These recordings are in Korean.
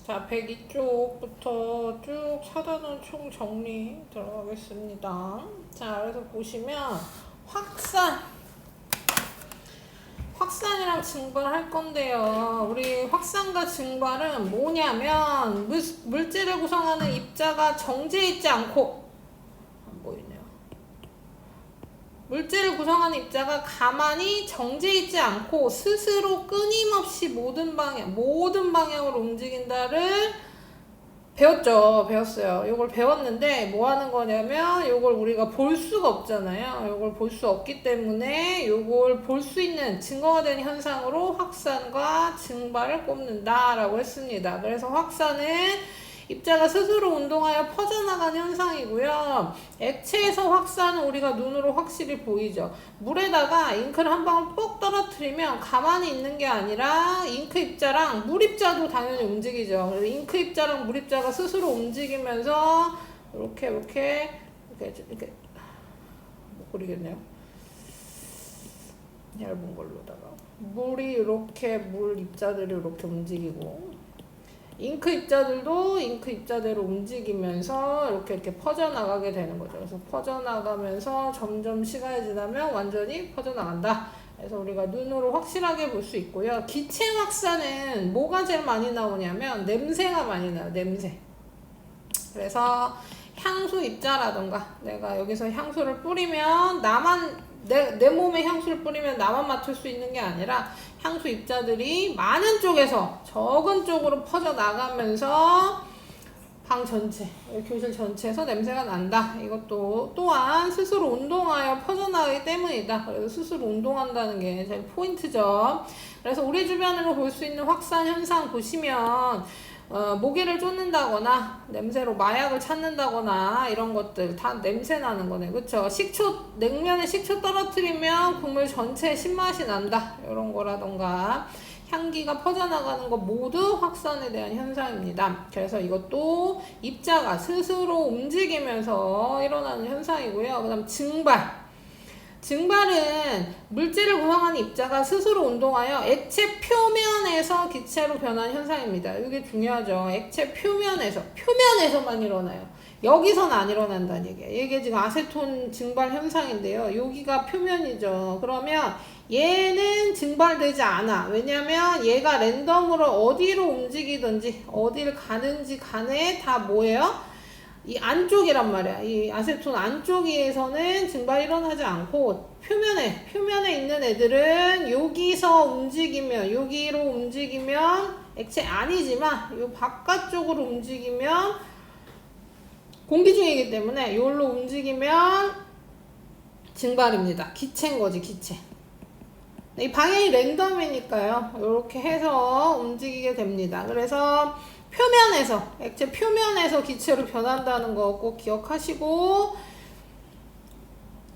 자, 102쪽부터 쭉 사단원 총 정리 들어가겠습니다. 자, 그래서 보시면 확산이랑 증발할 건데요. 우리 확산과 증발은 뭐냐면 물질을 구성하는 입자가 정지해 있지 않고, 안 보이네요. 물질을 구성하는 입자가 가만히 정지해 있지 않고 스스로 끊임없이 모든 방향으로 움직인다를 배웠어요. 이걸 배웠는데 뭐 하는 거냐면 이걸 우리가 볼 수가 없잖아요. 이걸 볼 수 없기 때문에 이걸 볼 수 있는 증거가 되는 현상으로 확산과 증발을 꼽는다라고 했습니다. 그래서 확산은 입자가 스스로 운동하여 퍼져나가는 현상이고요. 액체에서 확산은 우리가 눈으로 확실히 보이죠. 물에다가 잉크를 한 방울 뽁 떨어뜨리면 가만히 있는 게 아니라 잉크 입자랑 물 입자도 당연히 움직이죠. 그래서 잉크 입자랑 물 입자가 스스로 움직이면서 이렇게 못 그리겠네요. 얇은 걸로다가 물이 이렇게 물 입자들이 이렇게 움직이고 잉크 입자들도 잉크 입자대로 움직이면서 이렇게 퍼져나가게 되는 거죠. 그래서 퍼져나가면서 점점 시간이 지나면 완전히 퍼져나간다. 그래서 우리가 눈으로 확실하게 볼 수 있고요. 기체 확산은 뭐가 제일 많이 나오냐면 냄새가 많이 나요. 냄새. 그래서 향수 입자라던가 내가 여기서 향수를 뿌리면 내 몸에 향수를 뿌리면 나만 맡을 수 있는 게 아니라 향수 입자들이 많은 쪽에서 적은 쪽으로 퍼져나가면서 방 전체, 교실 전체에서 냄새가 난다. 이것도 또한 스스로 운동하여 퍼져나가기 때문이다. 그래서 스스로 운동한다는 게 제일 포인트죠. 그래서 우리 주변으로 볼 수 있는 확산 현상 보시면 모기를 쫓는다거나 냄새로 마약을 찾는다거나 이런 것들 다 냄새 나는 거네. 그쵸? 냉면에 식초 떨어뜨리면 국물 전체에 신맛이 난다. 이런 거라던가 향기가 퍼져나가는 것 모두 확산에 대한 현상입니다. 그래서 이것도 입자가 스스로 움직이면서 일어나는 현상이고요. 그 다음 증발은 물질을 구성하는 입자가 스스로 운동하여 액체 표면에서 기체로 변하는 현상입니다. 이게 중요하죠. 액체 표면에서만 일어나요. 여기서는 안 일어난다는 얘기예요. 이게 지금 아세톤 증발 현상인데요. 여기가 표면이죠. 그러면 얘는 증발되지 않아. 왜냐면 얘가 랜덤으로 어디로 움직이든지 어디를 가는지 간에 다 뭐예요? 이 안쪽이란 말이야. 이 아세톤 안쪽에서는 증발이 일어나지 않고 표면에 있는 애들은 여기서 여기로 움직이면 액체 아니지만 요 바깥쪽으로 움직이면 공기 중이기 때문에 요걸로 움직이면 증발입니다. 기체인 거지, 기체. 이 방향이 랜덤이니까요. 이렇게 해서 움직이게 됩니다. 그래서 액체 표면에서 기체로 변한다는 거 꼭 기억하시고,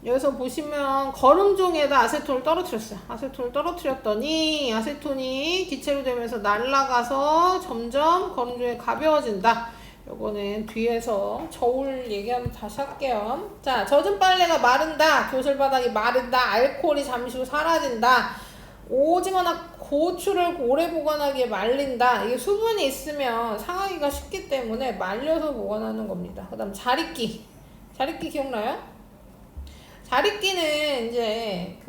여기서 보시면 거름종에다 아세톤을 떨어뜨렸어요. 아세톤을 떨어뜨렸더니 아세톤이 기체로 되면서 날아가서 점점 거름종이 가벼워진다. 요거는 뒤에서 저울 얘기하면 다시 할게요. 자, 젖은 빨래가 마른다. 교실 바닥이 마른다. 알코올이 잠시 후 사라진다. 오징어나 고추를 오래 보관하기에 말린다. 이게 수분이 있으면 상하기가 쉽기 때문에 말려서 보관하는 겁니다. 그 다음 자릿기 기억나요? 자릿기는 이제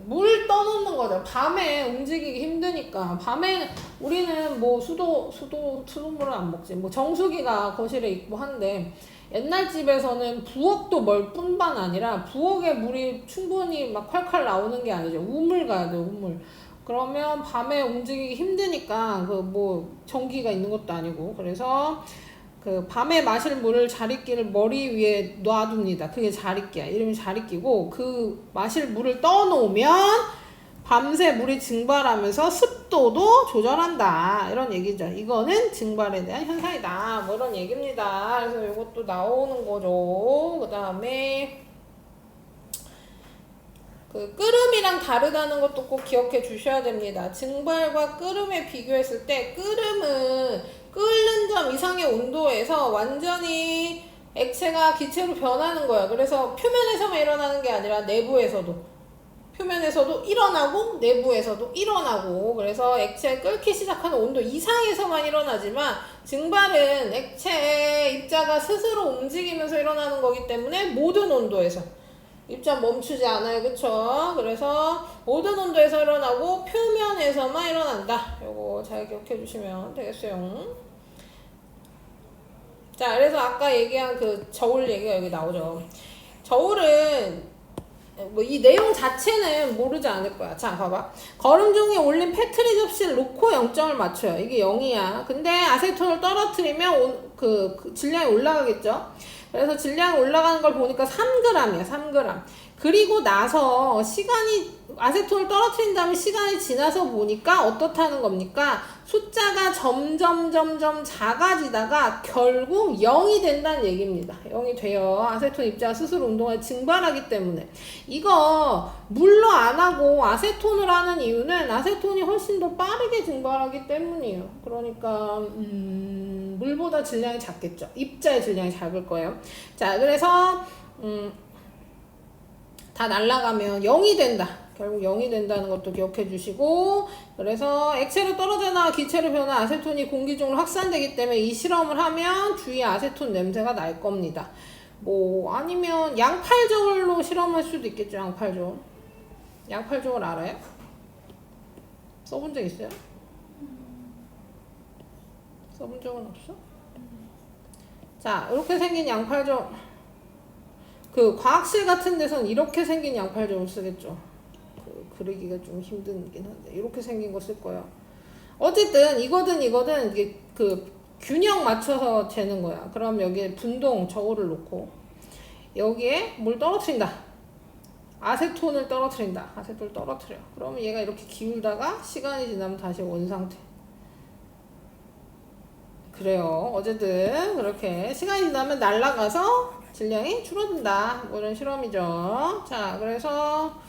물 떠놓는 거죠. 밤에 움직이기 힘드니까. 밤에 우리는 뭐 수돗물을 안 먹지. 뭐 정수기가 거실에 있고 한데 옛날 집에서는 부엌도 뿐만 아니라 부엌에 물이 충분히 막 콸콸 나오는 게 아니죠. 우물 가야 돼요, 우물. 그러면 밤에 움직이기 힘드니까 전기가 있는 것도 아니고 그래서 밤에 마실 물을 자릿기를 머리 위에 놔둡니다. 그게 자릿기야. 이름이 자릿기고 그 마실 물을 떠놓으면 밤새 물이 증발하면서 습도도 조절한다. 이런 얘기죠. 이거는 증발에 대한 현상이다. 뭐 이런 얘기입니다. 그래서 이것도 나오는 거죠. 그 다음에 끓음이랑 다르다는 것도 꼭 기억해 주셔야 됩니다. 증발과 끓음에 비교했을 때 끓음은 끓는 점 이상의 온도에서 완전히 액체가 기체로 변하는 거야. 그래서 표면에서만 일어나는 게 아니라 내부에서도 표면에서도 일어나고 내부에서도 일어나고 그래서 액체에 끓기 시작하는 온도 이상에서만 일어나지만 증발은 액체의 입자가 스스로 움직이면서 일어나는 거기 때문에 모든 온도에서 입자 멈추지 않아요. 그쵸? 그래서 모든 온도에서 일어나고 표면에서만 일어난다. 요거 잘 기억해 주시면 되겠어요. 자, 그래서 아까 얘기한 그 저울 얘기가 여기 나오죠. 저울은 뭐 이 내용 자체는 모르지 않을 거야. 자, 봐봐. 거름종이에 올린 페트리 접시를 놓고 0점을 맞춰요. 이게 0이야. 근데 아세톤을 떨어뜨리면 그 질량이 올라가겠죠? 그래서 질량이 올라가는 걸 보니까 3g이야. 3g. 그리고 나서 아세톤을 떨어뜨린 다음에 시간이 지나서 보니까 어떻다는 겁니까? 숫자가 점점 작아지다가 결국 0이 된다는 얘기입니다. 0이 돼요. 아세톤 입자가 스스로 운동을 증발하기 때문에. 이거 물로 안 하고 아세톤을 하는 이유는 아세톤이 훨씬 더 빠르게 증발하기 때문이에요. 그러니까 물보다 질량이 작겠죠. 입자의 질량이 작을 거예요. 자, 그래서 다 날아가면 0이 된다. 결국 0이 된다는 것도 기억해 주시고, 그래서 액체로 떨어져 나와 기체로 변한 아세톤이 공기 중으로 확산되기 때문에 이 실험을 하면 주위에 아세톤 냄새가 날 겁니다. 뭐 아니면 양팔저울로 실험할 수도 있겠죠. 양팔저울. 양팔저울 알아요? 써본 적 있어요? 써본 적은 없어? 자, 이렇게 생긴 양팔저울. 그 과학실 같은 데서는 이렇게 생긴 양팔저울 쓰겠죠. 그리기가 좀 힘들긴 한데 이렇게 생긴 거 쓸 거야. 어쨌든 이거든 이게 그 균형 맞춰서 재는 거야. 그럼 여기에 분동 저울을 놓고 여기에 뭘 떨어뜨린다. 아세톤을 떨어뜨린다. 아세톤을 떨어뜨려. 그러면 얘가 이렇게 기울다가 시간이 지나면 다시 원상태. 그래요. 어쨌든 그렇게 시간이 지나면 날아가서 질량이 줄어든다. 뭐 이런 실험이죠. 자, 그래서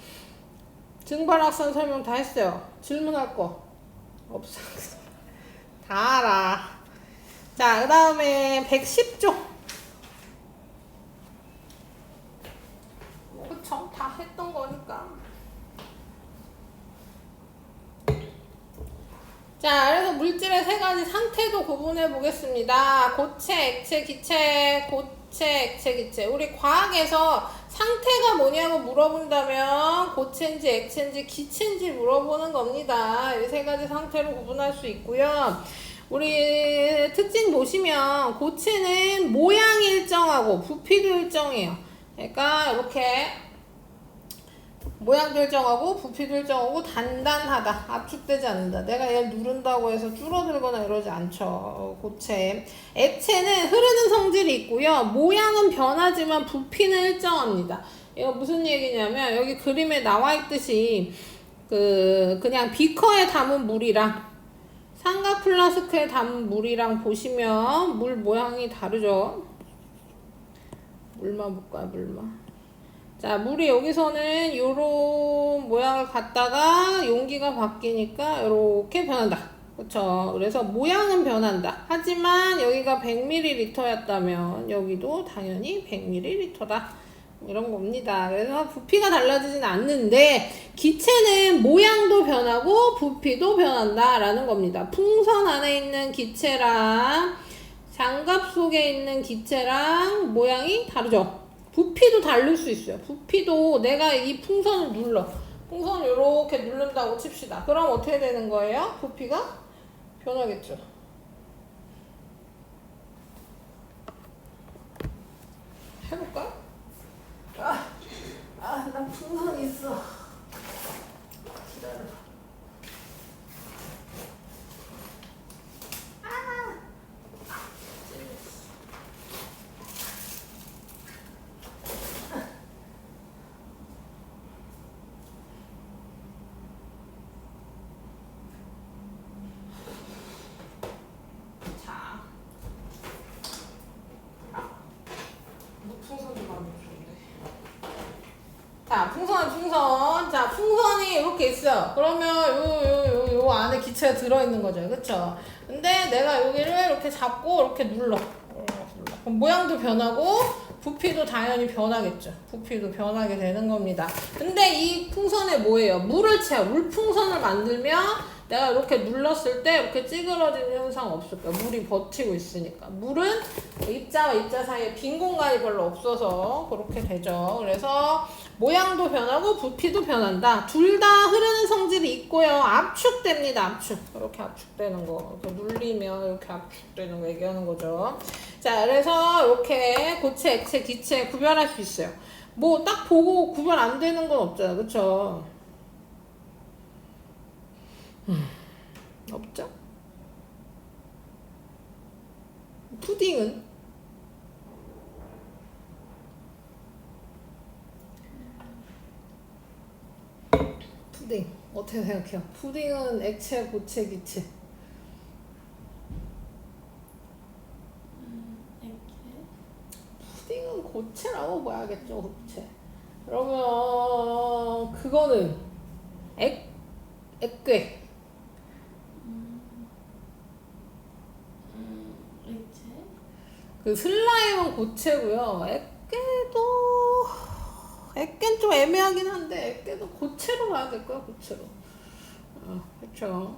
증발확산 설명 다 했어요. 질문할 거 없어. 다 알아. 자, 그 다음에 110조. 그쵸? 다 했던 거니까. 자, 그래서 물질의 세 가지 상태도 구분해 보겠습니다. 고체, 액체, 기체, 고체, 액체, 기체. 우리 과학에서 상태가 뭐냐고 물어본다면 고체인지 액체인지 기체인지 물어보는 겁니다. 이 세 가지 상태로 구분할 수 있고요. 우리 특징 보시면 고체는 모양이 일정하고 부피도 일정해요. 그러니까 이렇게 모양도 일정하고 부피도 일정하고 단단하다. 압축되지 않는다. 내가 얘를 누른다고 해서 줄어들거나 이러지 않죠. 고체. 액체는 흐르는 성질이 있고요. 모양은 변하지만 부피는 일정합니다. 이거 무슨 얘기냐면 여기 그림에 나와 있듯이 그냥 비커에 담은 물이랑 삼각 플라스크에 담은 물이랑 보시면 물 모양이 다르죠. 물만 볼까요? 물만. 자, 물이 여기서는 요런 모양을 갖다가 용기가 바뀌니까 요렇게 변한다. 그쵸? 그래서 모양은 변한다. 하지만 여기가 100ml였다면 여기도 당연히 100ml다. 이런 겁니다. 그래서 부피가 달라지진 않는데 기체는 모양도 변하고 부피도 변한다 라는 겁니다. 풍선 안에 있는 기체랑 장갑 속에 있는 기체랑 모양이 다르죠. 부피도 다를 수 있어요. 부피도 내가 이 풍선을 눌러. 풍선을 이렇게 누른다고 칩시다. 그럼 어떻게 되는 거예요? 부피가 변하겠죠. 해볼까? 나 풍선 있어. 기다려. 자, 풍선. 자, 풍선이 이렇게 있어요. 그러면 요 안에 기체가 들어있는 거죠. 그쵸? 근데 내가 여기를 이렇게 잡고 이렇게 눌러. 그럼 모양도 변하고 부피도 당연히 변하겠죠. 부피도 변하게 되는 겁니다. 근데 이 풍선에 뭐예요? 물을 채워. 물풍선을 만들면 내가 이렇게 눌렀을 때 이렇게 찌그러지는 현상 없을 거야. 물이 버티고 있으니까. 물은 입자와 입자 사이에 빈 공간이 별로 없어서 그렇게 되죠. 그래서 모양도 변하고 부피도 변한다. 둘 다 흐르는 성질이 있고요. 압축됩니다. 압축. 이렇게 압축되는 거. 이렇게 눌리면 이렇게 압축되는 거 얘기하는 거죠. 자, 그래서 이렇게 고체, 액체, 기체 구별할 수 있어요. 뭐 딱 보고 구별 안 되는 건 없잖아. 그쵸? 없죠? 푸딩은? 푸딩 어떻게 생각해요? 푸딩은 액체, 고체, 기체. 푸딩은 고체라고 봐야겠죠, 고체. 그러면 그거는 액괴. 액체? 그 슬라임은 고체고요. 액괴는 좀 애매하긴 한데 액괴도 고체로 봐야 될 거야, 고체로. 그렇죠.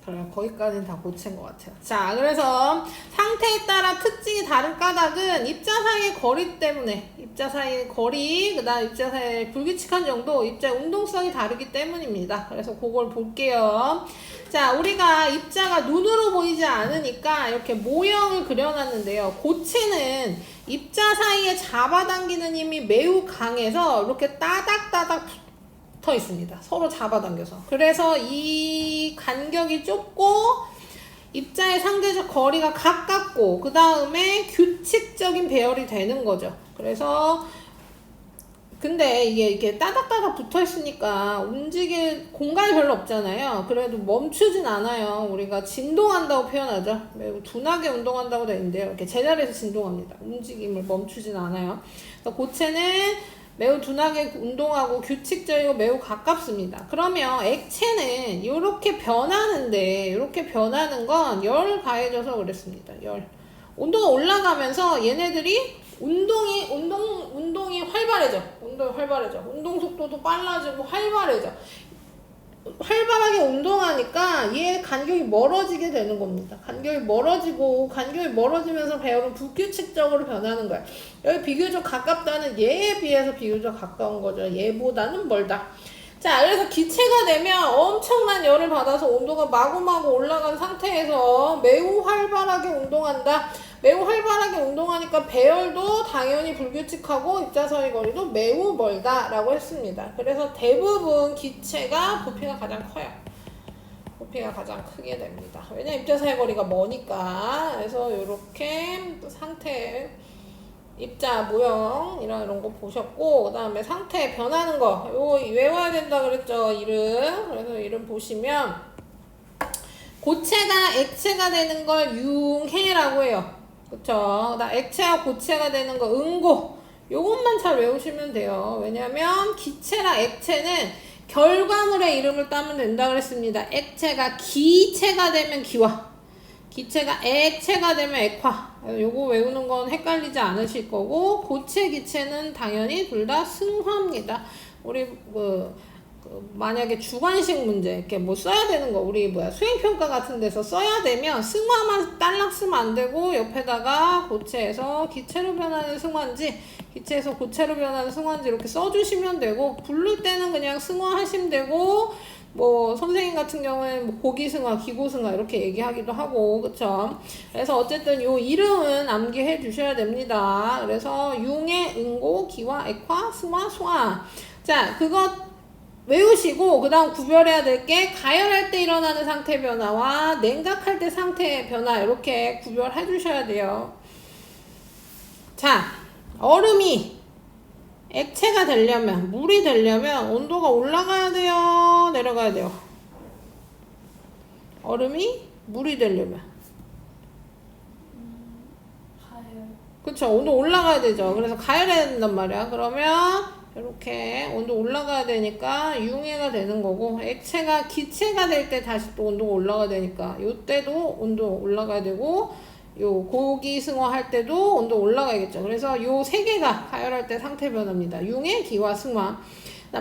그래, 거기까지는 다 고체인 것 같아요. 자, 그래서 상태에 따라 특징이 다른 까닭은 입자 사이의 거리 때문에, 입자 사이의 거리, 그 다음 입자 사이의 불규칙한 정도, 입자의 운동성이 다르기 때문입니다. 그래서 그걸 볼게요. 자, 우리가 입자가 눈으로 보이지 않으니까 이렇게 모형을 그려놨는데요. 고체는 입자 사이에 잡아당기는 힘이 매우 강해서 이렇게 따닥따닥 붙어 있습니다. 서로 잡아당겨서. 그래서 이 간격이 좁고 입자의 상대적 거리가 가깝고 그 다음에 규칙적인 배열이 되는 거죠. 그래서 근데 이게 따닥따닥 붙어 있으니까 움직일 공간이 별로 없잖아요. 그래도 멈추진 않아요. 우리가 진동한다고 표현하죠. 매우 둔하게 운동한다고 되어 있는데요. 이렇게 제자리에서 진동합니다. 움직임을 멈추진 않아요. 그래서 고체는 매우 둔하게 운동하고 규칙적이고 매우 가깝습니다. 그러면 액체는 이렇게 변하는데 이렇게 변하는 건 열 가해져서 그랬습니다. 열. 온도가 올라가면서 얘네들이 운동이 활발해져. 운동 속도도 빨라지고 활발해져. 활발하게 운동하니까 얘 간격이 멀어지게 되는 겁니다. 간격이 멀어지면서 배열은 불규칙적으로 변하는 거야. 여기 비교적 가깝다는 얘에 비해서 비교적 가까운 거죠. 얘보다는 멀다. 자, 그래서 기체가 되면 엄청난 열을 받아서 온도가 마구마구 올라간 상태에서 매우 활발하게 운동한다. 매우 활발하게 운동하니까 배열도 당연히 불규칙하고 입자 사이 거리도 매우 멀다라고 했습니다. 그래서 대부분 기체가 부피가 가장 커요. 부피가 가장 크게 됩니다. 왜냐면 입자 사이 거리가 머니까. 그래서 이렇게 상태 입자 모형 이런 거 보셨고 그 다음에 상태 변하는 거 요거 외워야 된다 그랬죠. 이름. 그래서 이름 보시면 고체가 액체가 되는 걸 융해라고 해요. 그쵸? 나 액체와 고체가 되는 거 응고. 요것만 잘 외우시면 돼요. 왜냐면 기체랑 액체는 결과물의 이름을 따면 된다 그랬습니다. 액체가 기체가 되면 기화, 기체가 액체가 되면 액화. 요거 외우는 건 헷갈리지 않으실 거고 고체, 기체는 당연히 둘 다 승화입니다. 우리 만약에 주관식 문제 이렇게 뭐 써야 되는 거 우리 수행평가 같은 데서 써야 되면 승화만 딸락 쓰면 안 되고 옆에다가 고체에서 기체로 변하는 승화인지 기체에서 고체로 변하는 승화인지 이렇게 써주시면 되고 부를 때는 그냥 승화하시면 되고 뭐 선생님 같은 경우에는 뭐 고기승화, 기고승화 이렇게 얘기하기도 하고 그쵸? 그래서 어쨌든 요 이름은 암기해 주셔야 됩니다. 그래서 융해, 응고, 기화, 액화, 승화, 소화. 자, 그거 외우시고 그 다음 구별해야 될 게 가열할 때 일어나는 상태 변화와 냉각할 때 상태 변화 이렇게 구별해 주셔야 돼요. 자, 얼음이 액체가 되려면 물이 되려면 온도가 올라가야 돼요, 내려가야 돼요? 얼음이 물이 되려면 가열. 그쵸, 온도 올라가야 되죠. 그래서 가열해야 된단 말이야. 그러면 이렇게 온도 올라가야 되니까 융해가 되는 거고 액체가 기체가 될 때 다시 또 온도가 올라가야 되니까 이때도 온도 올라가야 되고 요 고기 승화할 때도 온도 올라가겠죠. 그래서 요 세 개가 가열할 때 상태 변화입니다. 융의 기와 승화.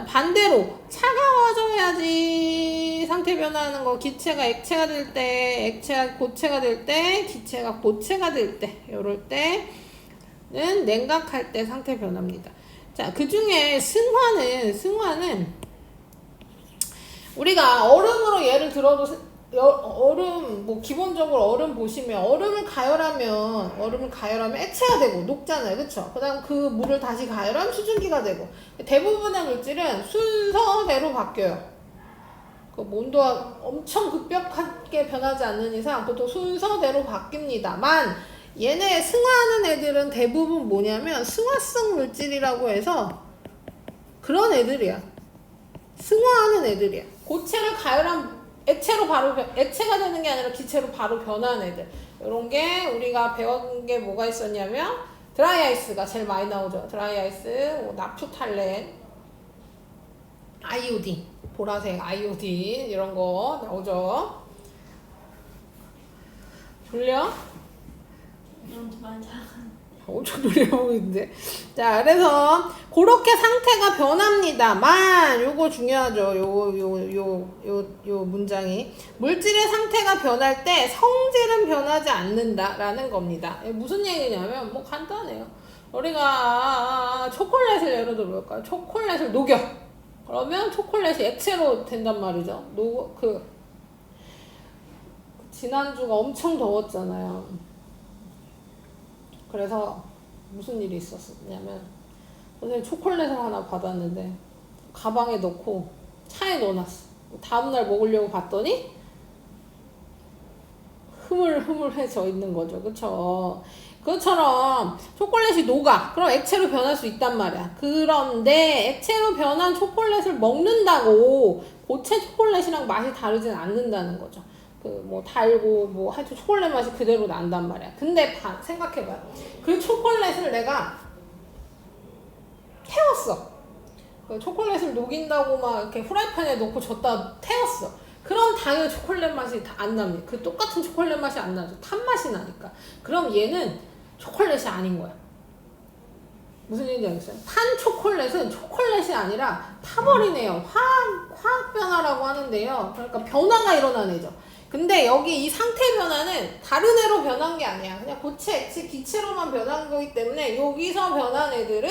반대로 차가워져야지 상태 변화하는 거. 기체가 액체가 될 때, 액체가 고체가 될 때, 기체가 고체가 될 때, 요럴 때는 냉각할 때 상태 변화입니다. 자, 그 중에 승화는 우리가 얼음으로 예를 들어도 얼음 뭐 기본적으로 얼음 보시면 얼음을 가열하면 액체가 되고 녹잖아요, 그렇죠? 그다음 그 물을 다시 가열하면 수증기가 되고 대부분의 물질은 순서대로 바뀌어요. 그 온도가 엄청 급격하게 변하지 않는 이상 보통 순서대로 바뀝니다만 얘네 승화하는 애들은 대부분 뭐냐면 승화성 물질이라고 해서 그런 애들이야. 승화하는 애들이야. 고체를 가열한 액체로 바로 액체가 되는 게 아니라 기체로 바로 변하는 애들. 이런 게 우리가 배운 게 뭐가 있었냐면 드라이 아이스가 제일 많이 나오죠. 드라이 아이스, 나프탈렌, 아이오딘, 보라색 아이오딘 이런 거 나오죠. 졸려? 너무 많이 잘하는. 엄청 놀려보고 있는데. 자, 그래서 그렇게 상태가 변합니다만 요거 중요하죠. 요 문장이 물질의 상태가 변할 때 성질은 변하지 않는다라는 겁니다. 무슨 얘기냐면 뭐 간단해요. 우리가 초콜릿을 예를 들어 볼까요? 초콜릿을 녹여. 그러면 초콜릿이 액체로 된단 말이죠. 지난주가 엄청 더웠잖아요. 그래서 무슨 일이 있었냐면 선생님 초콜릿을 하나 받았는데 가방에 넣고 차에 넣어놨어. 다음날 먹으려고 봤더니 흐물흐물해져 있는 거죠. 그쵸? 그것처럼 초콜릿이 녹아. 그럼 액체로 변할 수 있단 말이야. 그런데 액체로 변한 초콜릿을 먹는다고 고체 초콜릿이랑 맛이 다르진 않는다는 거죠. 뭐 달고 뭐 하여튼 초콜릿 맛이 그대로 난단 말이야. 근데 생각해봐요. 그 초콜릿을 내가 태웠어. 그 초콜릿을 녹인다고 막 이렇게 후라이팬에 넣고 줬다 태웠어. 그럼 당연히 초콜릿 맛이 안 납니다. 그 똑같은 초콜릿 맛이 안 나죠. 탄 맛이 나니까. 그럼 얘는 초콜릿이 아닌 거야. 무슨 얘기인지 알겠어요? 탄 초콜릿은 초콜릿이 아니라 타버리네요. 화학 변화라고 하는데요. 그러니까 변화가 일어나는 애죠. 근데 여기 이 상태 변화는 다른 애로 변한 게 아니야. 그냥 고체, 액체, 기체로만 변한 거기 때문에 여기서 변한 애들은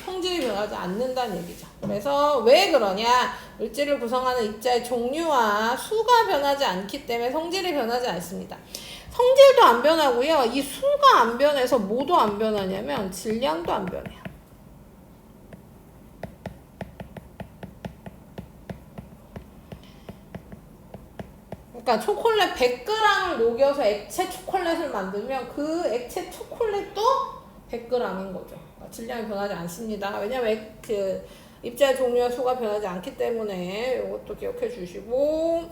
성질이 변하지 않는다는 얘기죠. 그래서 왜 그러냐? 물질을 구성하는 입자의 종류와 수가 변하지 않기 때문에 성질이 변하지 않습니다. 성질도 안 변하고요. 이 수가 안 변해서 뭐도 안 변하냐면 질량도 안 변해요. 그러니까 초콜릿 100g을 녹여서 액체 초콜릿을 만들면 그 액체 초콜릿도 100g인 거죠. 질량이 변하지 않습니다. 왜냐면 그 입자의 종류와 수가 변하지 않기 때문에 이것도 기억해 주시고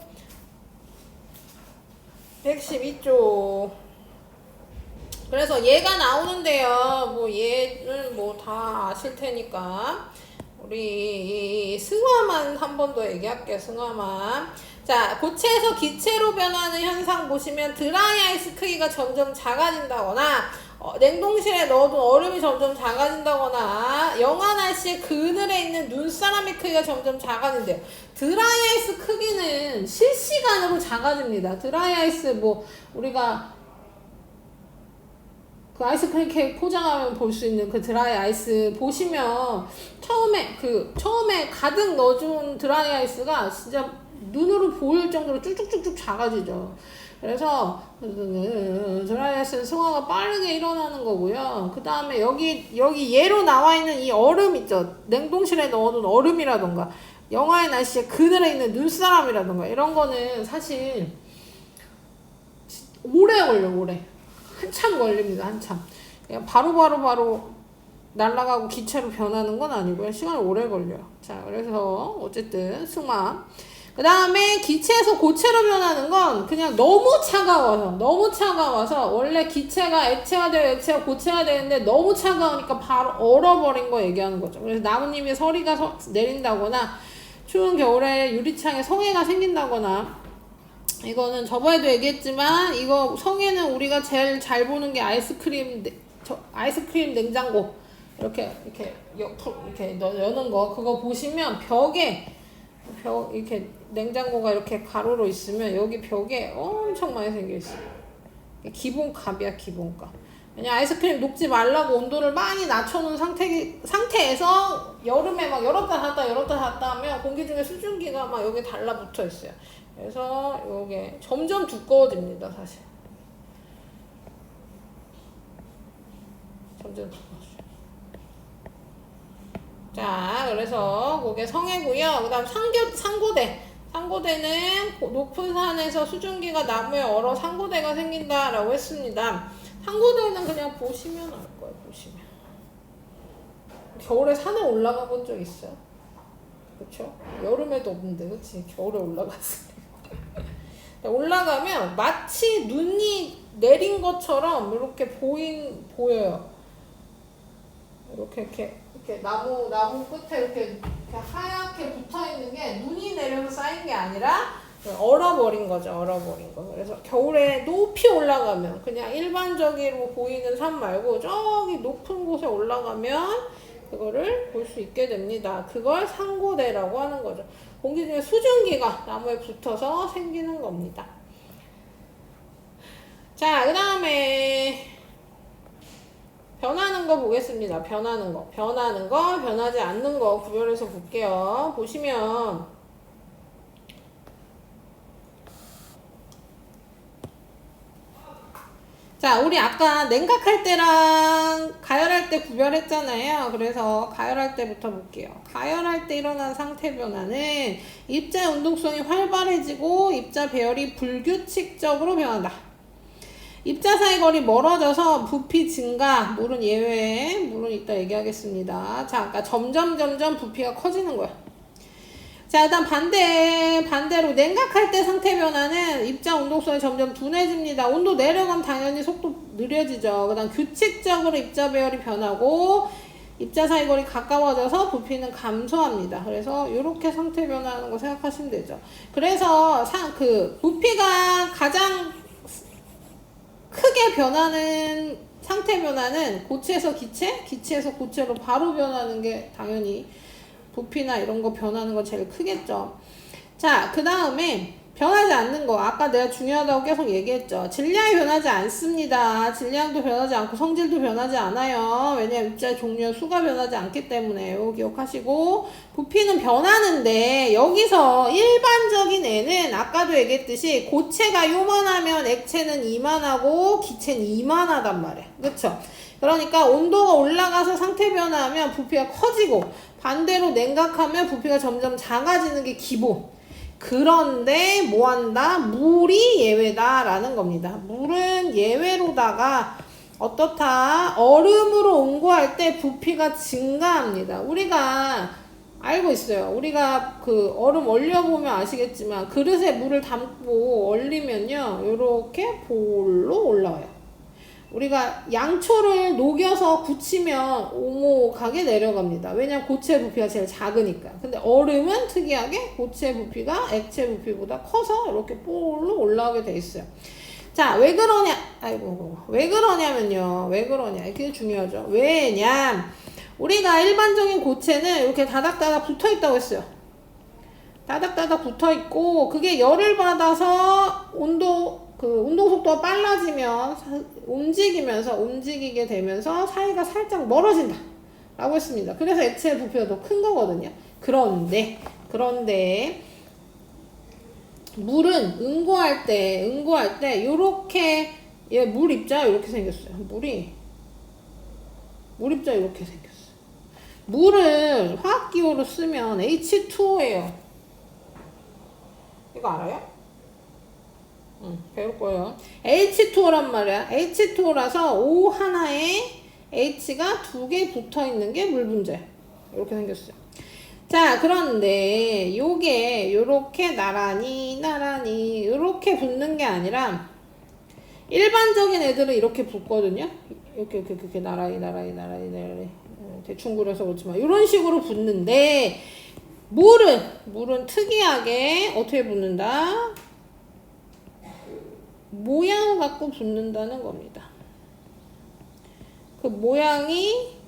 112쪽. 그래서 얘가 나오는데요. 뭐 얘는 뭐 다 아실 테니까 우리 승화만 한 번 더 얘기할게요. 승화만. 자, 고체에서 기체로 변하는 현상 보시면 드라이 아이스 크기가 점점 작아진다거나 냉동실에 넣어둔 얼음이 점점 작아진다거나 영하 날씨에 그늘에 있는 눈사람의 크기가 점점 작아진대요. 드라이 아이스 크기는 실시간으로 작아집니다. 드라이 아이스 뭐 우리가 그 아이스크림 케이크 포장하면 볼 수 있는 그 드라이 아이스 보시면 처음에 가득 넣어준 드라이 아이스가 진짜 눈으로 보일 정도로 쭉쭉쭉쭉 작아지죠. 그래서 드라이 아이스는 승화가 빠르게 일어나는 거고요. 그 다음에 여기 얘로 나와 있는 이 얼음 있죠. 냉동실에 넣어둔 얼음이라던가 영하의 날씨에 그늘에 있는 눈사람이라던가 이런 거는 사실 오래 걸려. 한참 걸립니다. 한참. 그냥 바로 날아가고 기체로 변하는 건 아니고요. 시간이 오래 걸려요. 자, 그래서 어쨌든 승화. 그 다음에 기체에서 고체로 변하는 건 그냥 너무 차가워서 원래 기체가 액체가 되고 액체가 고체가 되는데 너무 차가우니까 바로 얼어버린 거 얘기하는 거죠. 그래서 나뭇잎에 서리가 내린다거나 추운 겨울에 유리창에 성해가 생긴다거나 이거는 저번에도 얘기했지만 이거 성에는 우리가 제일 잘 보는 게 아이스크림 냉장고 이렇게 옆으로 이렇게 여는 거 그거 보시면 이렇게 냉장고가 이렇게 가로로 있으면 여기 벽에 엄청 많이 생겨 있어요. 기본값이야 기본값. 왜냐 아이스크림 녹지 말라고 온도를 많이 낮춰놓은 상태에서 여름에 막 열었다 닫았다 하면 공기 중에 수증기가 막 여기 달라붙어 있어요. 그래서 요게 점점 두꺼워집니다 사실. 점점 두꺼워져요. 자 그래서 그게 성해고요. 그 다음 상고대는 높은 산에서 수증기가 나무에 얼어 상고대가 생긴다라고 했습니다. 상고대는 그냥 보시면 알 거예요. 보시면 겨울에 산에 올라가 본 적 있어요? 그쵸? 여름에도 없는데 그치? 겨울에 올라갔어요. 올라가면 마치 눈이 내린 것처럼 이렇게 보여요. 이렇게 나무 끝에 이렇게 하얗게 붙어 있는 게 눈이 내려서 쌓인 게 아니라 얼어버린 거죠. 얼어버린 거. 그래서 겨울에 높이 올라가면 그냥 일반적으로 보이는 산 말고 저기 높은 곳에 올라가면 그거를 볼 수 있게 됩니다. 그걸 상고대라고 하는 거죠. 공기 중에 수증기가 나무에 붙어서 생기는 겁니다. 자, 그 다음에 변하는 거 보겠습니다. 변하는 거, 변하지 않는 거 구별해서 볼게요. 보시면 자, 우리 아까 냉각할 때랑 가열할 때 구별했잖아요. 그래서 가열할 때부터 볼게요. 가열할 때 일어난 상태 변화는 입자의 운동성이 활발해지고 입자 배열이 불규칙적으로 변한다. 입자 사이 거리 멀어져서 부피 증가, 물은 예외, 물은 이따 얘기하겠습니다. 자, 아까 점점 부피가 커지는 거야. 자, 일단 반대로 냉각할 때 상태 변화는 입자 운동성이 점점 둔해집니다. 온도 내려가면 당연히 속도 느려지죠. 그 다음 규칙적으로 입자 배열이 변하고 입자 사이 거리 가까워져서 부피는 감소합니다. 그래서 이렇게 상태 변화하는 거 생각하시면 되죠. 그래서 부피가 가장 크게 변하는 상태 변화는 고체에서 기체에서 고체로 바로 변하는 게 당연히 부피나 이런 거 변하는 거 제일 크겠죠. 자, 그 다음에 변하지 않는 거. 아까 내가 중요하다고 계속 얘기했죠. 질량이 변하지 않습니다. 질량도 변하지 않고 성질도 변하지 않아요. 왜냐면 입자의 종류와 수가 변하지 않기 때문에 이거 기억하시고 부피는 변하는데 여기서 일반적인 애는 아까도 얘기했듯이 고체가 요만하면 액체는 이만하고 기체는 이만하단 말이야. 그쵸? 그러니까 온도가 올라가서 상태 변화하면 부피가 커지고 반대로 냉각하면 부피가 점점 작아지는 게 기본. 그런데 뭐한다? 물이 예외다라는 겁니다. 물은 예외로다가 어떻다? 얼음으로 온고할 때 부피가 증가합니다. 우리가 알고 있어요. 우리가 그 얼음 얼려보면 아시겠지만 그릇에 물을 담고 얼리면요 요렇게 볼로 올라와요. 우리가 양초를 녹여서 굳히면 오목하게 내려갑니다. 왜냐면 고체 부피가 제일 작으니까. 근데 얼음은 특이하게 고체 부피가 액체 부피보다 커서 이렇게 볼로 올라오게 돼 있어요. 자, 왜 그러냐면요. 왜 그러냐. 이게 중요하죠. 왜냐. 우리가 일반적인 고체는 이렇게 다닥다닥 붙어 있다고 했어요. 다닥다닥 붙어 있고, 그게 열을 받아서 운동 속도가 빨라지면 움직이게 되면서 사이가 살짝 멀어진다 라고 했습니다. 그래서 액체의 부피가 더 큰 거거든요. 그런데 물은 응고할 때 요렇게 물 입자 이렇게 생겼어요. 물 입자 이렇게 생겼어요. 물을 화학기호로 쓰면 H2O예요. 이거 알아요? 배울 거예요. H2O란 말이야. H2O라서 O 하나에 H가 2개 붙어 있는 게 물 분자예요. 이렇게 생겼어요. 자, 그런데 요게 요렇게 나란히 요렇게 붙는 게 아니라 일반적인 애들은 이렇게 붙거든요. 이렇게 나란히 대충 그려서 그렇지만 이런 식으로 붙는데 물은 특이하게 어떻게 붙는다? 모양 갖고 붙는다는 겁니다. 그 모양이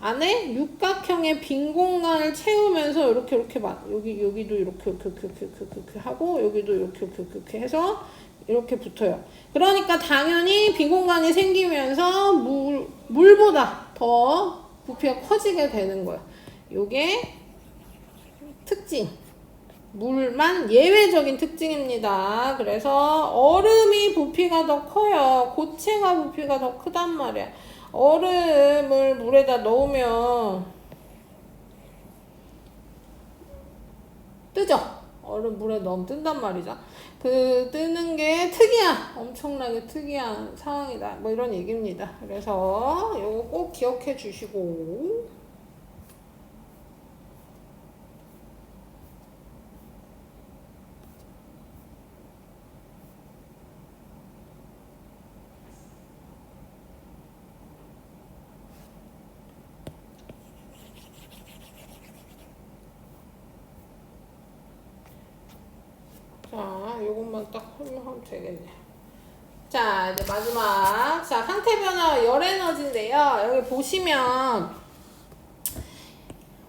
안에 육각형의 빈 공간을 채우면서 이렇게 여기도 이렇게 하고 여기도 이렇게 해서 이렇게 붙어요. 그러니까 당연히 빈 공간이 생기면서 물보다 더 부피가 커지게 되는 거예요. 요게 특징. 물만 예외적인 특징입니다. 그래서 얼음이 부피가 더 커요. 고체가 부피가 더 크단 말이야. 얼음을 물에다 넣으면 뜨죠? 얼음 물에 넣으면 뜬단 말이죠. 그 뜨는 게 엄청나게 특이한 상황이다. 뭐 이런 얘기입니다. 그래서 이거 꼭 기억해 주시고. 자, 요것만 딱 설명하면 되겠네. 자, 이제 마지막. 자, 상태 변화 열 에너지인데요. 여기 보시면,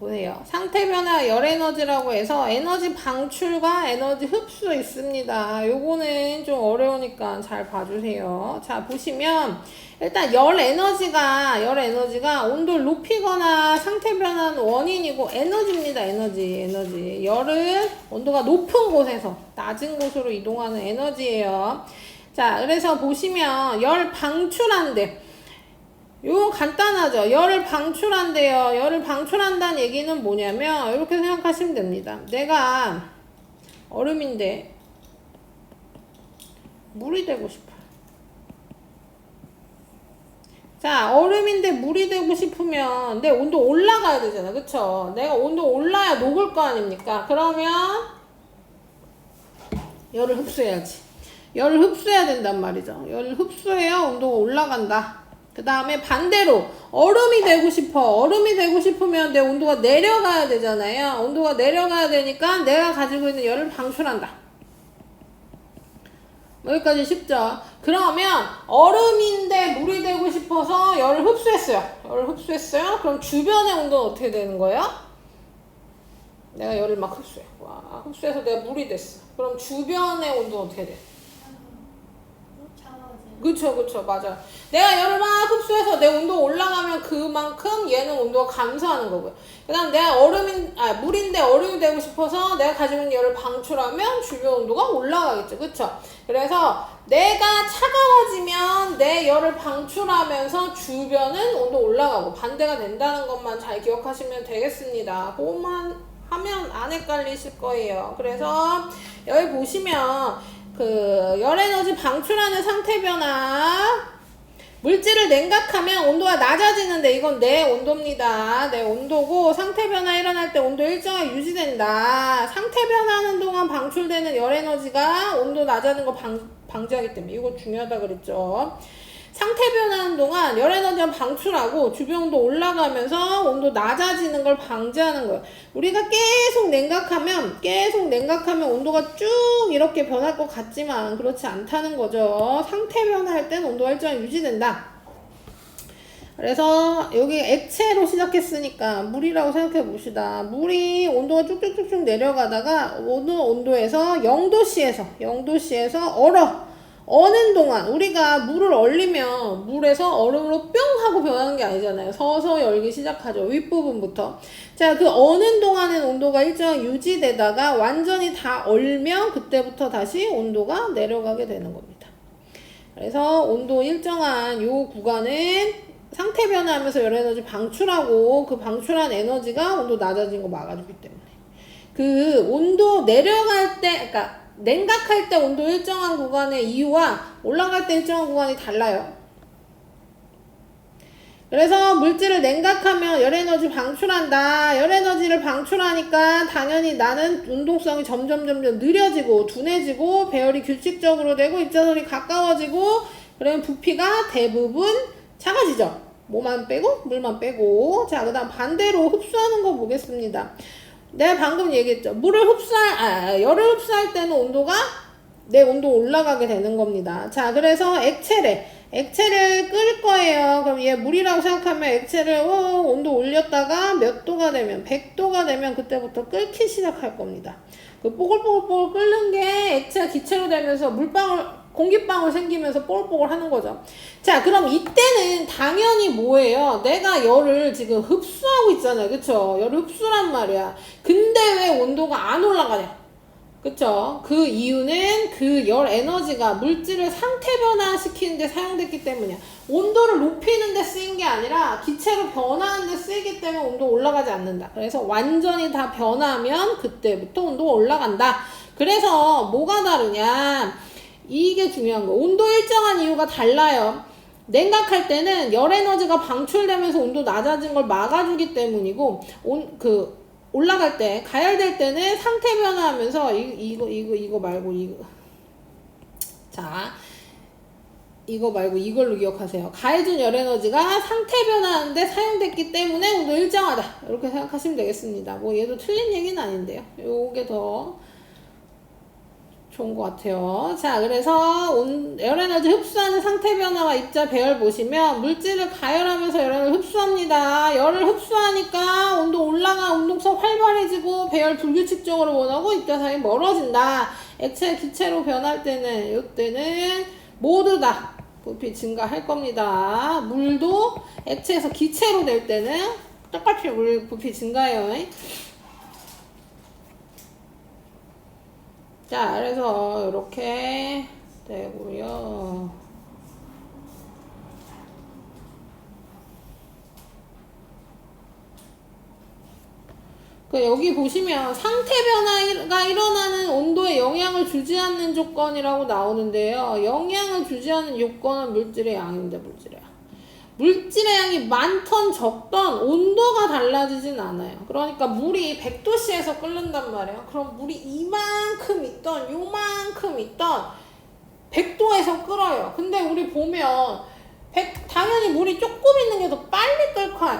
보세요. 상태 변화 열 에너지라고 해서 에너지 방출과 에너지 흡수 있습니다. 요거는 좀 어려우니까 잘 봐주세요. 자, 보시면, 일단 열 에너지가 온도를 높이거나 상태 변화는 원인이고 에너지입니다. 에너지. 열은 온도가 높은 곳에서 낮은 곳으로 이동하는 에너지예요. 자, 그래서 보시면 열 방출한대. 요건 간단하죠. 열을 방출한대요. 열을 방출한다는 얘기는 뭐냐면 이렇게 생각하시면 됩니다. 내가 얼음인데 물이 되고 싶어요. 자, 얼음인데 물이 되고 싶으면 내 온도 올라가야 되잖아. 그쵸? 내가 온도 올라야 녹을 거 아닙니까? 그러면 열을 흡수해야지. 열을 흡수해야 된단 말이죠. 열을 흡수해야 온도가 올라간다. 그 다음에 반대로 얼음이 되고 싶어. 얼음이 되고 싶으면 내 온도가 내려가야 되잖아요. 온도가 내려가야 되니까 내가 가지고 있는 열을 방출한다. 여기까지 쉽죠? 그러면 얼음인데 물이 되고 싶어서 열을 흡수했어요. 그럼 주변의 온도는 어떻게 되는 거예요? 내가 열을 막 흡수해. 와, 흡수해서 내가 물이 됐어. 그럼 주변의 온도는 어떻게 돼? 그쵸, 맞아. 내가 열을 막 흡수해서 내 온도가 올라가면 그만큼 얘는 온도가 감소하는 거고요. 그 다음 내가 물인데 얼음이 되고 싶어서 내가 가지고 있는 열을 방출하면 주변 온도가 올라가겠죠. 그쵸? 그래서 내가 차가워지면 내 열을 방출하면서 주변은 온도 올라가고 반대가 된다는 것만 잘 기억하시면 되겠습니다. 그것만 하면 안 헷갈리실 거예요. 그래서 여기 보시면 열 에너지 방출하는 상태 변화, 물질을 냉각하면 온도가 낮아지는데 이건 내 온도입니다. 내 온도고 상태 변화 일어날 때 온도 일정하게 유지된다. 상태 변화하는 동안 방출되는 열 에너지가 온도 낮아지는 거 방지하기 때문에 이거 중요하다 그랬죠. 상태 변하는 동안 열 에너지가 방출하고 주변 온도 올라가면서 온도 낮아지는 걸 방지하는 거예요. 우리가 계속 냉각하면 온도가 쭉 이렇게 변할 것 같지만 그렇지 않다는 거죠. 상태 변화할 땐 온도가 일정하게 유지된다. 그래서 여기 액체로 시작했으니까 물이라고 생각해 봅시다. 물이 온도가 쭉쭉쭉쭉 내려가다가 어느 온도에서 0도씨에서 어는 동안 우리가 물을 얼리면 물에서 얼음으로 뿅 하고 변하는 게 아니잖아요. 서서 열기 시작하죠. 윗부분부터. 자, 그 어는 동안은 온도가 일정하게 유지되다가 완전히 다 얼면 그때부터 다시 온도가 내려가게 되는 겁니다. 그래서 온도 일정한 요 구간은 상태 변화하면서 열 에너지 방출하고 그 방출한 에너지가 온도 낮아진 거 막아주기 때문에 그 온도 내려갈 때 그러니까 냉각할 때 온도 일정한 구간의 이유와 올라갈 때 일정한 구간이 달라요. 그래서 물질을 냉각하면 열에너지 방출한다. 열에너지를 방출하니까 당연히 나는 운동성이 점점 느려지고 둔해지고 배열이 규칙적으로 되고 입자선이 가까워지고 그러면 부피가 대부분 작아지죠. 뭐만 빼고 물만 빼고. 자, 그 다음 반대로 흡수하는 거 보겠습니다. 내가 방금 얘기했죠. 열을 흡수할 때는 온도가 내 온도 올라가게 되는 겁니다. 자, 그래서 액체를 끓일 거예요. 그럼 얘 물이라고 생각하면 액체를 온도 올렸다가 몇 도가 되면 100도가 되면 그때부터 끓기 시작할 겁니다. 그 뽀글뽀글 끓는 게 액체가 기체로 되면서 공기방울 생기면서 뽀글뽀글 하는 거죠. 자, 그럼 이때는 당연히 뭐예요? 내가 열을 지금 흡수하고 있잖아요. 그쵸? 열을 흡수란 말이야. 근데 왜 온도가 안 올라가냐? 그쵸? 그 이유는 그 열 에너지가 물질을 상태 변화시키는 데 사용됐기 때문이야. 온도를 높이는 데 쓰인 게 아니라 기체로 변화하는 데 쓰이기 때문에 온도 올라가지 않는다. 그래서 완전히 다 변하면 그때부터 온도가 올라간다. 그래서 뭐가 다르냐? 이게 중요한 거. 온도 일정한 이유가 달라요. 냉각할 때는 열 에너지가 방출되면서 온도 낮아진 걸 막아주기 때문이고, 올라갈 때, 가열될 때는 상태 변화하면서, 이거 말고, 자, 이거 말고 이걸로 기억하세요. 가해준 열 에너지가 상태 변화하는데 사용됐기 때문에 온도 일정하다. 이렇게 생각하시면 되겠습니다. 뭐 얘도 틀린 얘기는 아닌데요. 요게 더 좋은 것 같아요. 자, 그래서 열 에너지 흡수하는 상태 변화와 입자 배열 보시면 물질을 가열하면서 열 에너지 흡수합니다. 열을 흡수하니까 온도 올라가 운동성 활발해지고 배열 불규칙적으로 원하고 입자 사이 멀어진다. 액체 기체로 변할 때는 이때는 모두 다 부피 증가할 겁니다. 물도 액체에서 기체로 될 때는 똑같이 물 부피 증가해요. 자, 그래서 이렇게 되고요. 여기 보시면 상태 변화가 일어나는 온도에 영향을 주지 않는 조건이라고 나오는데요. 영향을 주지 않는 요건은 물질의 양입니다. 물질의 양이 많던 적던 온도가 달라지진 않아요. 그러니까 물이 100도씨에서 끓는단 말이에요. 그럼 물이 이만큼 있던 요만큼 있던 100도에서 끓어요. 근데 우리 보면 당연히 물이 조금 있는 게 더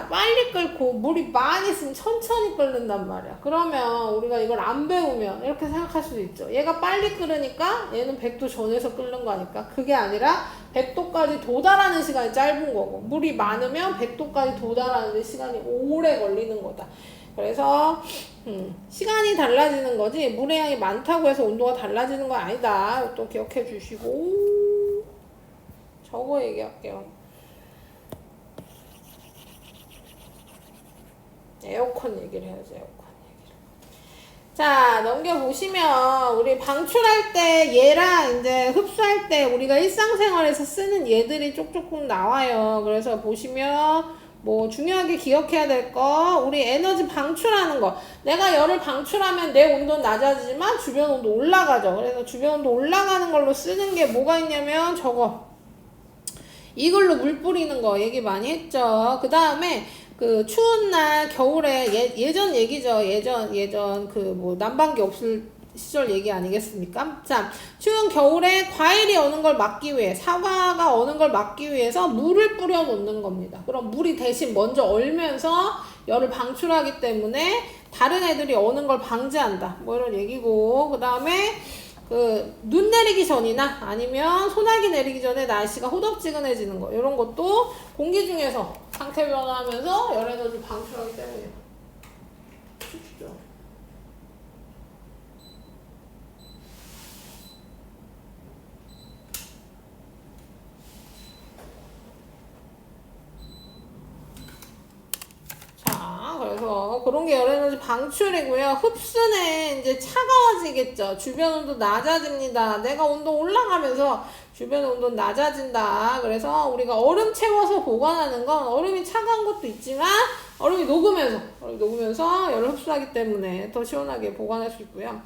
빨리 끓고 물이 많이 있으면 천천히 끓는단 말이야. 그러면 우리가 이걸 안 배우면 이렇게 생각할 수도 있죠. 얘가 빨리 끓으니까 얘는 100도 전에서 끓는 거니까. 그게 아니라 100도까지 도달하는 시간이 짧은 거고, 물이 많으면 100도까지 도달하는 데 시간이 오래 걸리는 거다. 그래서 시간이 달라지는 거지 물의 양이 많다고 해서 온도가 달라지는 건 아니다. 또 기억해 주시고, 저거 얘기할게요. 에어컨 얘기를 해야지, 에어컨 얘기를. 자, 넘겨보시면, 우리 방출할 때, 얘랑 이제 흡수할 때, 우리가 일상생활에서 쓰는 얘들이 쪽쪽꼭 나와요. 그래서 보시면, 뭐, 중요하게 기억해야 될 거, 우리 에너지 방출하는 거. 내가 열을 방출하면 내 온도는 낮아지지만 주변 온도 올라가죠. 그래서 주변 온도 올라가는 걸로 쓰는 게 뭐가 있냐면, 저거. 이걸로 물 뿌리는 거 얘기 많이 했죠. 그 다음에 그 추운 날 겨울에 예전 얘기죠. 예전 그 뭐 난방기 없을 시절 얘기 아니겠습니까? 자, 추운 겨울에 과일이 어는 걸 막기 위해, 사과가 어는 걸 막기 위해서 물을 뿌려 놓는 겁니다. 그럼 물이 대신 먼저 얼면서 열을 방출하기 때문에 다른 애들이 어는 걸 방지한다. 뭐 이런 얘기고, 그 다음에 눈 내리기 전이나 아니면 소나기 내리기 전에 날씨가 호덥지근해지는 거, 이런 것도 공기 중에서 상태 변화하면서 열 에너지 방출하기 때문이에요. 쉽죠? 그래서 그런 게 열 에너지 방출이고요. 흡수는 이제 차가워지겠죠. 주변 온도 낮아집니다. 내가 온도 올라가면서 주변 온도 낮아진다. 그래서 우리가 얼음 채워서 보관하는 건 얼음이 차가운 것도 있지만 얼음이 녹으면서 열을 흡수하기 때문에 더 시원하게 보관할 수 있고요.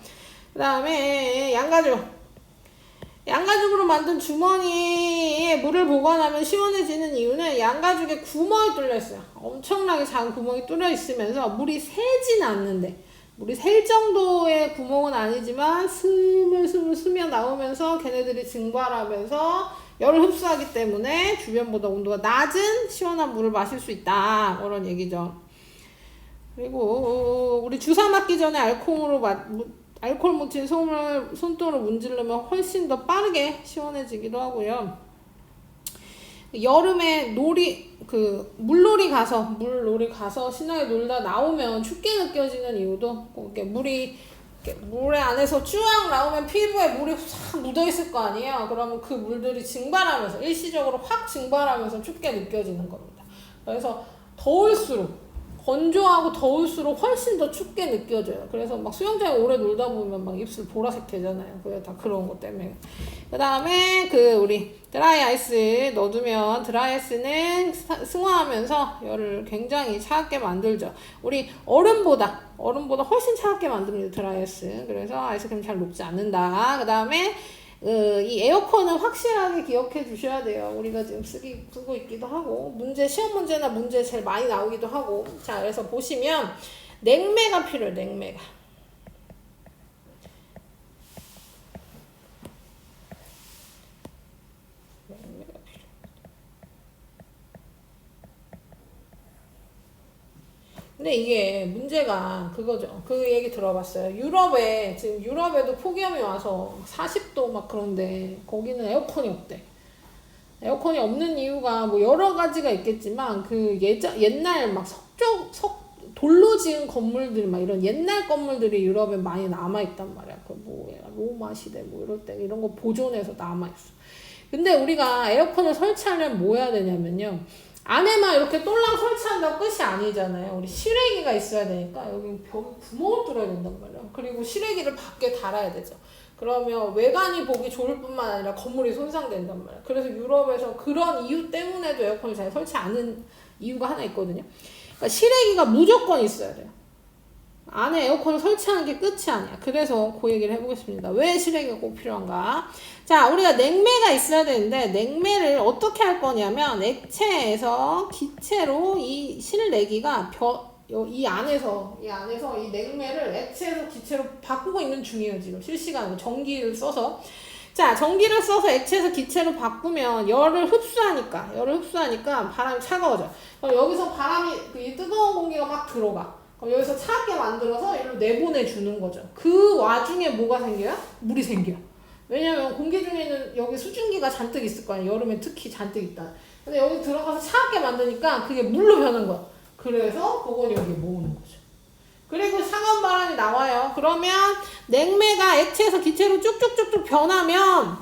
그 다음에 양가죽으로 만든 주머니에 물을 보관하면 시원해지는 이유는 양가죽에 구멍이 뚫려 있어요. 엄청나게 작은 구멍이 뚫려 있으면서 물이 새진 않는데, 물이 셀 정도의 구멍은 아니지만 스물스물 스며 나오면서 걔네들이 증발하면서 열을 흡수하기 때문에 주변보다 온도가 낮은 시원한 물을 마실 수 있다. 그런 얘기죠. 그리고 우리 주사 맞기 전에 알콩으로 알코올 묻힌 솜을 손등으로 문지르면 훨씬 더 빠르게 시원해지기도 하고요. 여름에 물놀이 가서 신나게 놀다 나오면 춥게 느껴지는 이유도 이렇게 물에 안에서 쭉 나오면 피부에 물이 확 묻어있을 거 아니에요. 그러면 그 물들이 증발하면서 일시적으로 확 증발하면서 춥게 느껴지는 겁니다. 그래서 건조하고 더울수록 훨씬 더 춥게 느껴져요. 그래서 막 수영장에 오래 놀다 보면 막 입술 보라색 되잖아요. 그게 다 그런 것 때문에. 그 다음에 우리 드라이 아이스 넣어두면 드라이 아이스는 승화하면서 열을 굉장히 차갑게 만들죠. 우리 얼음보다 훨씬 차갑게 만듭니다. 드라이 아이스. 그래서 아이스크림 잘 녹지 않는다. 그 다음에 이 에어컨은 확실하게 기억해 주셔야 돼요. 우리가 지금 쓰고 있기도 하고, 시험 문제나 문제 제일 많이 나오기도 하고. 자, 그래서 보시면, 냉매가 필요해요, 냉매가. 근데 이게 문제가 그거죠. 그 얘기 들어봤어요. 지금 유럽에도 폭염이 와서 40도 막 그런데 거기는 에어컨이 없대. 에어컨이 없는 이유가 뭐 여러 가지가 있겠지만 옛날 막 돌로 지은 건물들 막 이런 옛날 건물들이 유럽에 많이 남아있단 말이야. 로마 시대 뭐 이럴 때 이런 거 보존해서 남아있어. 근데 우리가 에어컨을 설치하려면 뭐 해야 되냐면요. 안에만 이렇게 똘랑 설치한다고 끝이 아니잖아요. 우리 실외기가 있어야 되니까 여기 벽에 구멍을 뚫어야 된단 말이에요. 그리고 실외기를 밖에 달아야 되죠. 그러면 외관이 보기 좋을 뿐만 아니라 건물이 손상된단 말이에요. 그래서 유럽에서 그런 이유 때문에도 에어컨을 잘 설치 안 하는 이유가 하나 있거든요. 그러니까 실외기가 무조건 있어야 돼요. 안에 에어컨을 설치하는 게 끝이 아니야. 그래서 그 얘기를 해보겠습니다. 왜 실외기가 꼭 필요한가? 자, 우리가 냉매가 있어야 되는데 냉매를 어떻게 할 거냐면 액체에서 기체로 이 실내기가 이 안에서 이 냉매를 액체에서 기체로 바꾸고 있는 중이에요. 지금 실시간으로 전기를 써서. 자, 전기를 써서 액체에서 기체로 바꾸면 열을 흡수하니까 바람이 차가워져. 그럼 여기서 이 뜨거운 공기가 막 들어가. 그럼 여기서 차갑게 만들어서 이리로 내보내주는 거죠. 그 와중에 뭐가 생겨요? 물이 생겨요. 왜냐면 공기 중에는 여기 수증기가 잔뜩 있을 거 아니에요. 여름에 특히 잔뜩 있다. 근데 여기 들어가서 차갑게 만드니까 그게 물로 변한 거야. 그래서 그건 여기에 모으는 거죠. 그리고 차가운 바람이 나와요. 그러면 냉매가 액체에서 기체로 쭉쭉쭉쭉 변하면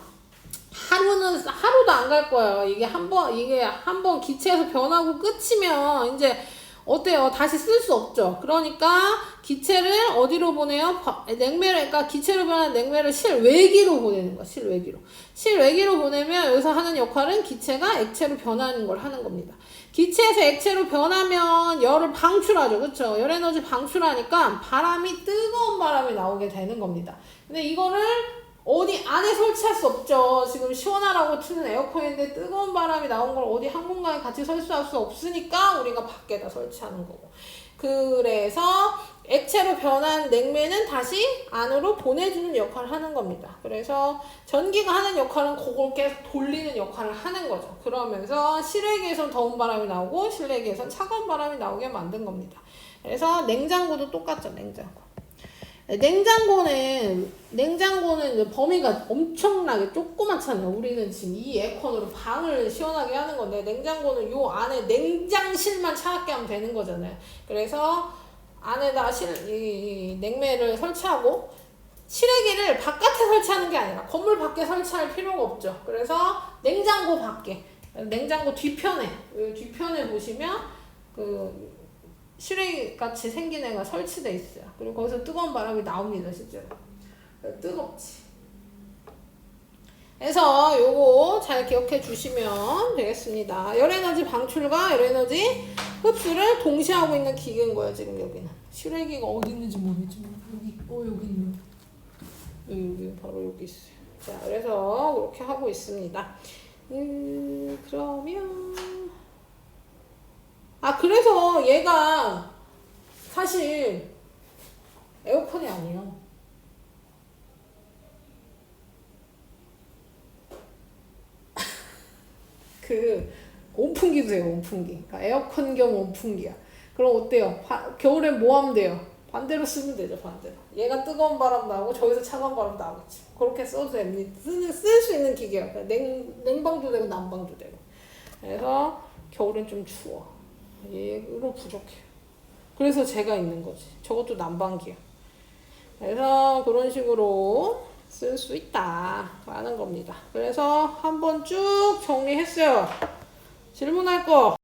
하루도 안 갈 거예요. 이게 한 번 기체에서 변하고 끝이면 이제 어때요? 다시 쓸 수 없죠. 그러니까 기체를 어디로 보내요? 그러니까 기체로 변한 냉매를 실외기로 보내는 거야. 실외기로 보내면 여기서 하는 역할은 기체가 액체로 변하는 걸 하는 겁니다. 기체에서 액체로 변하면 열을 방출하죠. 그쵸? 열 에너지 방출하니까 뜨거운 바람이 나오게 되는 겁니다. 근데 이거를 어디 안에 설치할 수 없죠. 지금 시원하라고 트는 에어컨인데 뜨거운 바람이 나온 걸 어디 한 공간에 같이 설치할 수 없으니까 우리가 밖에다 설치하는 거고. 그래서 액체로 변한 냉매는 다시 안으로 보내주는 역할을 하는 겁니다. 그래서 전기가 하는 역할은 그걸 계속 돌리는 역할을 하는 거죠. 그러면서 실외기에선 더운 바람이 나오고 실내기에선 차가운 바람이 나오게 만든 겁니다. 그래서 냉장고도 똑같죠. 냉장고는 범위가 엄청나게 조그맣잖아요. 우리는 지금 이 에어컨으로 방을 시원하게 하는 건데, 냉장고는 요 안에 냉장실만 차갑게 하면 되는 거잖아요. 그래서 안에다 이 냉매를 설치하고, 실외기를 바깥에 설치하는 게 아니라 건물 밖에 설치할 필요가 없죠. 그래서 냉장고 밖에, 냉장고 뒤편에 보시면 실외기 같이 생긴 애가 설치돼 있어요. 그리고 거기서 뜨거운 바람이 나옵니다, 실제로. 뜨겁지. 그래서 요거 잘 기억해 주시면 되겠습니다. 열에너지 방출과 열에너지 흡수를 동시에 하고 있는 기계인 거예요, 지금 여기는. 실외기가 어디 있는지 모르겠지만 여기 있네. 여기 바로 여기 있어요. 자, 그래서 그렇게 하고 있습니다. 그러면 그래서 얘가 사실 에어컨이 아니에요. 온풍기도예요, 온풍기. 그러니까 에어컨 겸 온풍기야. 그럼 어때요? 겨울엔 뭐 하면 돼요? 반대로 쓰면 되죠, 반대로. 얘가 뜨거운 바람 나오고 저기서 차가운 바람 나오겠지. 그렇게 써도 됩니다. 쓸 수 있는 기계야. 냉방도 되고 난방도 되고. 그래서 겨울엔 좀 추워. 얘로 부족해. 그래서 제가 있는 거지. 저것도 난방기야. 그래서 그런 식으로 쓸 수 있다 라는 겁니다. 그래서 한번 쭉 정리했어요. 질문할 거